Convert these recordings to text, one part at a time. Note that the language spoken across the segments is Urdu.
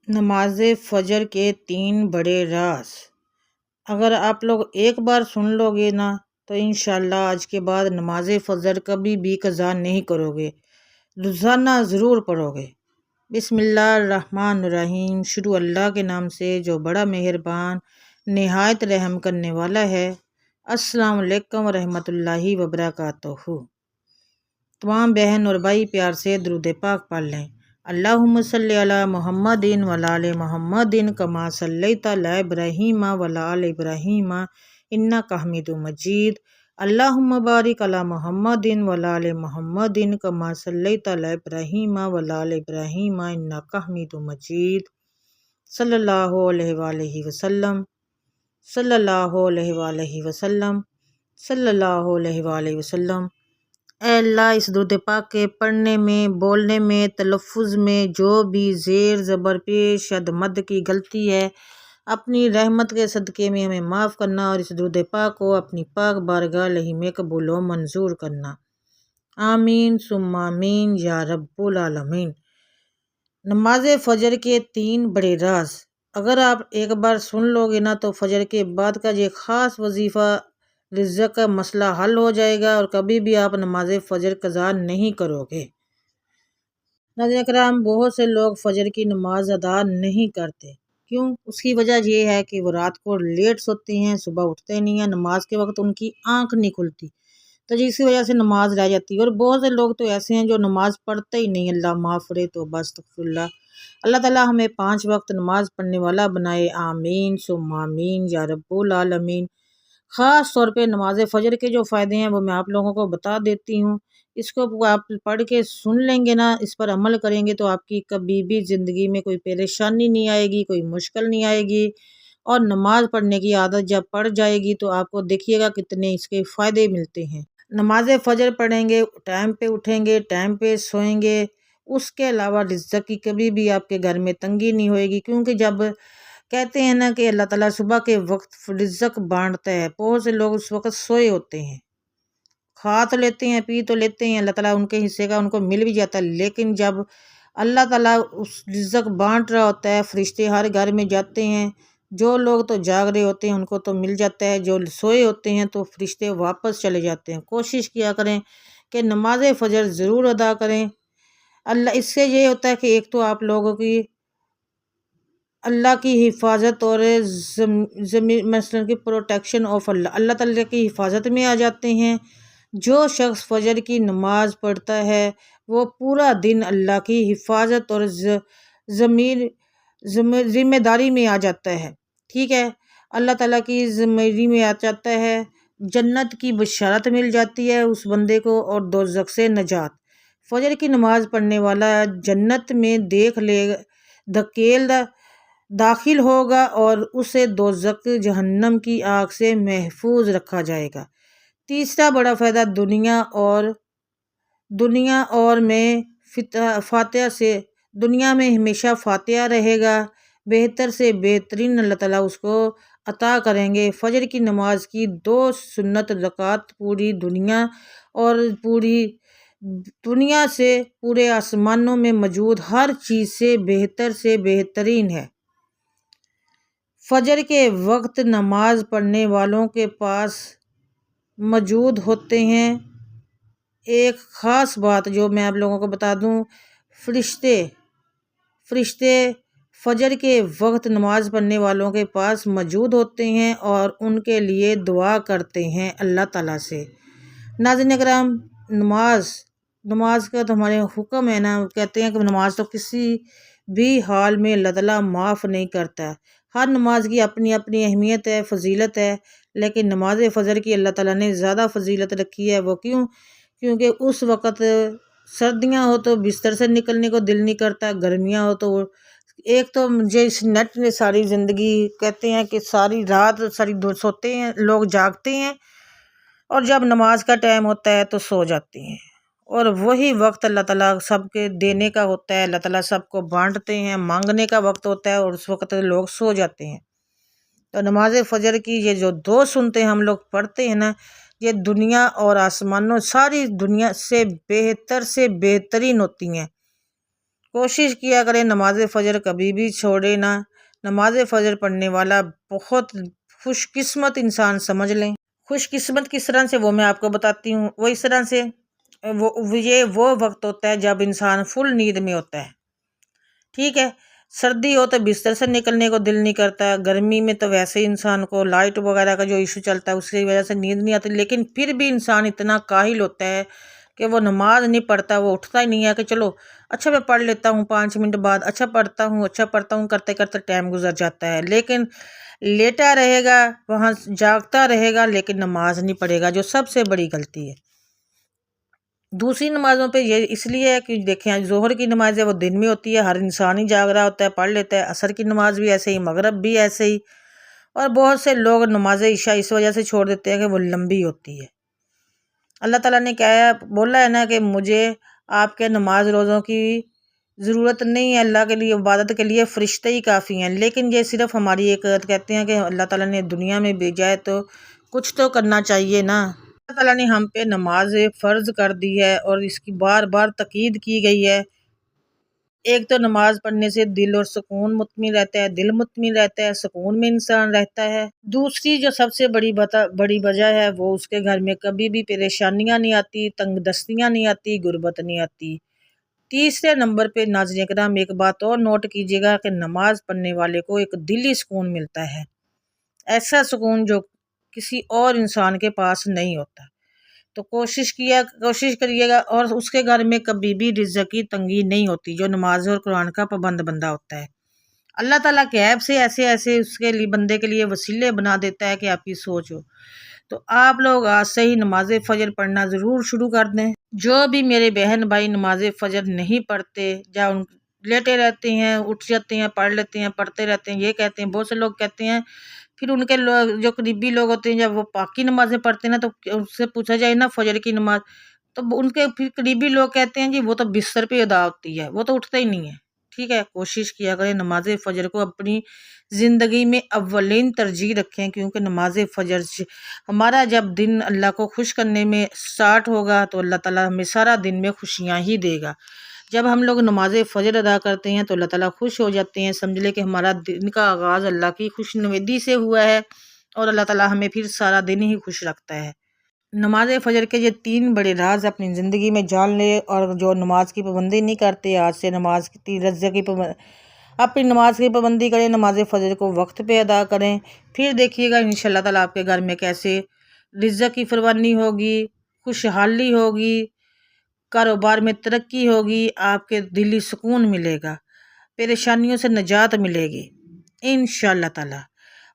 نماز فجر کے 3 بڑے راز اگر آپ لوگ ایک بار سن لو گے نا تو انشاءاللہ آج کے بعد نماز فجر کبھی بھی قضا نہیں کرو گے، روزانہ ضرور پڑھو گے۔ بسم اللہ الرحمن الرحیم۔ شروع اللہ کے نام سے جو بڑا مہربان نہایت رحم کرنے والا ہے۔ السلام علیکم ورحمۃ اللہ وبرکاتہ۔ تمام بہن اور بھائی پیار سے درود پاک پڑھ لیں۔ اللہم صلی علی محمد وعلی آل محمد کما صلیت علی ابراہیم وعلی آل ابراہیم انک حمید مجید۔ اللہم بارک علی محمد وعلی آل محمد کما صلیت علی ابراہیم وعلی آل ابراہیم انک حمید مجید۔ صلی اللہ علیہ وآلہ وسلم، صلی اللہ علیہ وآلہ وسلم، صلی اللہ علیہ وآلہ وسلم۔ اے اللہ، اس درود پاک کے پڑھنے میں، بولنے میں، تلفظ میں جو بھی زیر زبر پیش شد مد کی غلطی ہے، اپنی رحمت کے صدقے میں ہمیں معاف کرنا اور اس درود پاک کو اپنی پاک بارگاہ الہی میں قبول و منظور کرنا۔ آمین ثم آمین یا رب العالمین۔ نماز فجر کے 3 بڑے راز اگر آپ ایک بار سن لو گے نا تو فجر کے بعد کا یہ خاص وظیفہ رزق کا مسئلہ حل ہو جائے گا اور کبھی بھی آپ نماز فجر قضا نہیں کرو گے۔ ناظرین کرام، بہت سے لوگ فجر کی نماز ادا نہیں کرتے، کیوں؟ اس کی وجہ یہ ہے کہ وہ رات کو لیٹ سوتے ہیں، صبح اٹھتے نہیں ہیں، نماز کے وقت ان کی آنکھ نہیں کھلتی، تو جس کی وجہ سے نماز رہ جاتی ہے۔ اور بہت سے لوگ تو ایسے ہیں جو نماز پڑھتے ہی نہیں، اللہ معاف کرے، توبہ استغفر اللہ۔ اللہ تعالیٰ ہمیں 5 وقت نماز پڑھنے والا بنائے۔ آمین ثم آمین یا رب العالمین۔ خاص طور پہ نماز فجر کے جو فائدے ہیں وہ میں آپ لوگوں کو بتا دیتی ہوں۔ اس کو آپ پڑھ کے سن لیں گے نا، اس پر عمل کریں گے تو آپ کی کبھی بھی زندگی میں کوئی پریشانی نہیں آئے گی، کوئی مشکل نہیں آئے گی، اور نماز پڑھنے کی عادت جب پڑ جائے گی تو آپ کو دیکھیے گا کتنے اس کے فائدے ملتے ہیں۔ نماز فجر پڑھیں گے، ٹائم پہ اٹھیں گے، ٹائم پہ سوئیں گے، اس کے علاوہ رزق کی کبھی بھی آپ کے گھر میں تنگی نہیں ہوئے گی، کیونکہ جب کہتے ہیں نا کہ اللہ تعالیٰ صبح کے وقت رزق بانٹتا ہے، بہت سے لوگ اس وقت سوئے ہوتے ہیں، کھا تو لیتے ہیں، پی تو لیتے ہیں، اللہ تعالیٰ ان کے حصے کا ان کو مل بھی جاتا ہے، لیکن جب اللہ تعالیٰ اس رزق بانٹ رہا ہوتا ہے، فرشتے ہر گھر میں جاتے ہیں، جو لوگ تو جاگ رہے ہوتے ہیں ان کو تو مل جاتا ہے، جو سوئے ہوتے ہیں تو فرشتے واپس چلے جاتے ہیں۔ کوشش کیا کریں کہ نماز فجر ضرور ادا کریں۔ اللہ، اس سے یہ ہوتا ہے کہ ایک تو آپ لوگوں کی اللہ کی حفاظت اور مثلا کی پروٹیکشن آف اللہ تعالیٰ کی حفاظت میں آ جاتے ہیں۔ جو شخص فجر کی نماز پڑھتا ہے وہ پورا دن اللہ کی حفاظت اور ذمہ داری میں آ جاتا ہے، ٹھیک ہے، اللہ تعالیٰ کی ذمہ داری میں آ جاتا ہے، جنت کی بشارت مل جاتی ہے اس بندے کو اور دوزخ سے نجات۔ فجر کی نماز پڑھنے والا جنت میں دھکیل داخل ہوگا اور اسے دوزخ جہنم کی آگ سے محفوظ رکھا جائے گا۔ تیسرا بڑا فائدہ دنیا میں ہمیشہ فاتحہ رہے گا، بہتر سے بہترین اللہ تعالیٰ اس کو عطا کریں گے۔ فجر کی نماز کی 2 سنت رکعت پوری دنیا اور پوری دنیا سے پورے آسمانوں میں موجود ہر چیز سے بہترین ہے۔ فجر کے وقت نماز پڑھنے والوں کے پاس موجود ہوتے ہیں ایک خاص بات جو میں آپ لوگوں کو بتا دوں، فرشتے فجر کے وقت نماز پڑھنے والوں کے پاس موجود ہوتے ہیں اور ان کے لیے دعا کرتے ہیں اللہ تعالیٰ سے۔ ناظرین کرام، نماز کا تو ہمارے حکم ہے نا، کہتے ہیں کہ نماز تو کسی بھی حال میں اللہ تعالیٰ معاف نہیں کرتا۔ ہر نماز کی اپنی اپنی اہمیت ہے، فضیلت ہے، لیکن نماز فجر کی اللہ تعالیٰ نے زیادہ فضیلت رکھی ہے۔ وہ کیونکہ اس وقت سردیاں ہو تو بستر سے نکلنے کو دل نہیں کرتا، گرمیاں ہو تو ایک تو مجھے اس نیٹ نے ساری زندگی، کہتے ہیں کہ ساری رات سوتے ہیں لوگ، جاگتے ہیں، اور جب نماز کا ٹائم ہوتا ہے تو سو جاتے ہیں، اور وہی وقت اللہ تعالیٰ سب کے دینے کا ہوتا ہے، اللہ تعالیٰ سب کو بانٹتے ہیں، مانگنے کا وقت ہوتا ہے اور اس وقت لوگ سو جاتے ہیں۔ تو نماز فجر کی یہ جو 2 سنتیں ہم لوگ پڑھتے ہیں نا، یہ دنیا اور آسمانوں ساری دنیا سے بہترین ہوتی ہیں۔ کوشش کیا کریں نماز فجر کبھی بھی چھوڑے نہ۔ نماز فجر پڑھنے والا بہت خوش قسمت انسان سمجھ لیں۔ خوش قسمت کس طرح سے وہ میں آپ کو بتاتی ہوں۔ وہ اس طرح سے وہ وقت ہوتا ہے جب انسان فل نیند میں ہوتا ہے، ٹھیک ہے۔ سردی ہو تو بستر سے نکلنے کو دل نہیں کرتا، گرمی میں تو ویسے ہی انسان کو لائٹ وغیرہ کا جو ایشو چلتا ہے اس کی وجہ سے نیند نہیں آتی، لیکن پھر بھی انسان اتنا کاہل ہوتا ہے کہ وہ نماز نہیں پڑھتا، وہ اٹھتا ہی نہیں ہے کہ چلو اچھا میں پڑھ لیتا ہوں 5 منٹ بعد، اچھا پڑھتا ہوں کرتے کرتے ٹائم گزر جاتا ہے، لیکن لیٹا رہے گا وہاں جاگتا رہے گا لیکن نماز نہیں پڑھے گا، جو سب سے بڑی غلطی ہے۔ دوسری نمازوں پہ یہ اس لیے ہے کہ دیکھیں ظہر کی نماز ہے وہ دن میں ہوتی ہے، ہر انسان ہی جاگ رہا ہوتا ہے، پڑھ لیتا ہے، عصر کی نماز بھی ایسے ہی، مغرب بھی ایسے ہی، اور بہت سے لوگ نماز عشاء اس وجہ سے چھوڑ دیتے ہیں کہ وہ لمبی ہوتی ہے۔ اللہ تعالیٰ نے کہا ہے، بولا ہے نا کہ مجھے آپ کے نماز روزوں کی ضرورت نہیں ہے، اللہ کے لیے عبادت کے لیے فرشتے ہی کافی ہیں، لیکن یہ صرف ہماری ایک کہتے ہیں کہ اللہ تعالیٰ نے دنیا میں بھیجا ہے تو کچھ تو کرنا چاہیے نا۔ اللہ تعالیٰ نے ہم پہ نماز فرض کر دی ہے اور اس کی بار بار تاکید کی گئی ہے۔ ایک تو نماز پڑھنے سے دل اور سکون مطمئن رہتا ہے، دل مطمئن رہتا ہے، سکون میں انسان رہتا ہے۔ دوسری جو سب سے بڑی وجہ ہے وہ اس کے گھر میں کبھی بھی پریشانیاں نہیں آتی، تنگ دستیاں نہیں آتی، غربت نہیں آتی۔ تیسرے نمبر پہ ناظرین کرام ایک بات اور نوٹ کیجیے گا کہ نماز پڑھنے والے کو ایک دلی سکون ملتا ہے، ایسا سکون جو کسی اور انسان کے پاس نہیں ہوتا۔ تو کوشش کریے گا، اور اس کے گھر میں کبھی بھی رزق کی تنگی نہیں ہوتی جو نماز اور قرآن کا پابند بندہ ہوتا ہے۔ اللہ تعالیٰ کے عیب سے ایسے اس کے لیے بندے کے لیے وسیلے بنا دیتا ہے کہ آپ کی سوچ ہو۔ تو آپ لوگ آج سے ہی نماز فجر پڑھنا ضرور شروع کر دیں۔ جو بھی میرے بہن بھائی نماز فجر نہیں پڑھتے یا لیٹے رہتے ہیں، اٹھ جاتے ہیں، پڑھ لیتے ہیں، پڑھتے رہتے ہیں، یہ کہتے ہیں، بہت سے لوگ کہتے ہیں، پھر ان کے جو قریبی لوگ ہوتے ہیں جب وہ پاکی نمازیں پڑھتے ہیں نا تو اس سے پوچھا جائے نا فجر کی نماز، تو ان کے پھر قریبی لوگ کہتے ہیں جی وہ تو بستر پہ ادا ہوتی ہے، وہ تو اٹھتا ہی نہیں ہے، ٹھیک ہے۔ کوشش کیا کریں نماز فجر کو اپنی زندگی میں اولین ترجیح رکھیں، کیونکہ نماز فجر ہمارا جب دن اللہ کو خوش کرنے میں سٹارٹ ہوگا تو اللہ تعالیٰ ہمیں سارا دن میں خوشیاں ہی دے گا۔ جب ہم لوگ نماز فجر ادا کرتے ہیں تو اللہ تعالیٰ خوش ہو جاتے ہیں، سمجھ لے کہ ہمارا دن کا آغاز اللہ کی خوش نویدی سے ہوا ہے، اور اللہ تعالیٰ ہمیں پھر سارا دن ہی خوش رکھتا ہے۔ نماز فجر کے یہ 3 بڑے راز اپنی زندگی میں جان لے، اور جو نماز کی پابندی نہیں کرتے آج سے نماز کی اپنی نماز کی پابندی کریں، نماز فجر کو وقت پہ ادا کریں، پھر دیکھیے گا انشاءاللہ تعالیٰ آپ کے گھر میں کیسے رزق کی فراوانی ہوگی، خوشحالی ہوگی، کاروبار میں ترقی ہوگی، آپ کے دلی سکون ملے گا، پریشانیوں سے نجات ملے گی انشاءاللہ تعالیٰ۔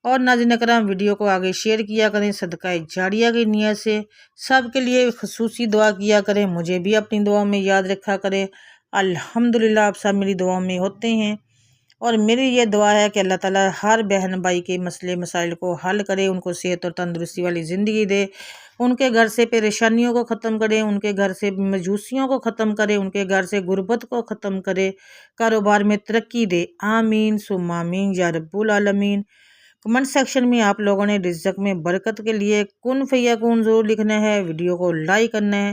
اور ناظرین کرام ویڈیو کو آگے شیئر کیا کریں، صدقہ جاریہ کی نیت سے سب کے لیے خصوصی دعا کیا کریں، مجھے بھی اپنی دعاؤں میں یاد رکھا کریں۔ الحمدللہ آپ سب میری دعاؤں میں ہوتے ہیں، اور میری یہ دعا ہے کہ اللہ تعالیٰ ہر بہن بھائی کے مسئلے مسائل کو حل کرے، ان کو صحت اور تندرستی والی زندگی دے، ان کے گھر سے پریشانیوں کو ختم کرے، ان کے گھر سے مجوسیوں کو ختم کرے، ان کے گھر سے غربت کو ختم کرے، کاروبار میں ترقی دے، آمین ثم آمین یا رب العالمین۔ کمنٹ سیکشن میں آپ لوگوں نے رزق میں برکت کے لیے کن فیکون ضرور لکھنا ہے، ویڈیو کو لائک کرنا ہے،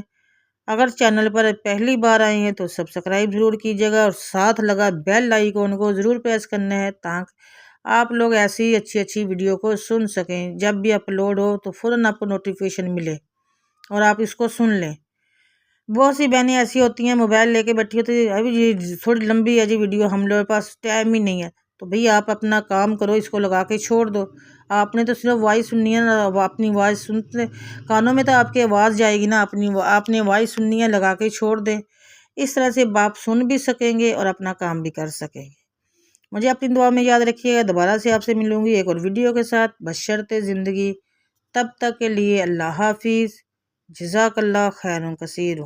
اگر چینل پر پہلی بار آئے ہیں تو سبسکرائب ضرور کیجیے گا، اور ساتھ لگا بیل آئیکن کو ضرور پریس کرنا ہے تاکہ آپ لوگ ایسی اچھی ویڈیو کو سن سکیں، جب بھی اپلوڈ ہو تو فوراً آپ کو نوٹیفیکیشن ملے اور آپ اس کو سن لیں۔ بہت سی بہنیں ایسی ہوتی ہیں موبائل لے کے بیٹھی ہوتی ہیں، ابھی یہ تھوڑی لمبی ہے جی ویڈیو، ہم لوگوں کے پاس ٹائم ہی نہیں ہے، تو بھئی آپ اپنا کام کرو، اس کو لگا کے چھوڑ دو، آپ نے تو صرف وائس سننی ہے نا، اپنی وائس سنتے کانوں میں تو آپ کی آواز جائے گی نا، آپ نے وائس سننی ہے، لگا کے چھوڑ دیں، اس طرح سے آپ سن بھی سکیں گے اور اپنا کام بھی کر سکیں گے۔ مجھے اپنی دعا میں یاد رکھیے گا، دوبارہ سے آپ سے ملوں گی ایک اور ویڈیو کے ساتھ بشرط زندگی، تب تک کے لیے اللہ حافظ، جزاک اللہ خیر کثیر۔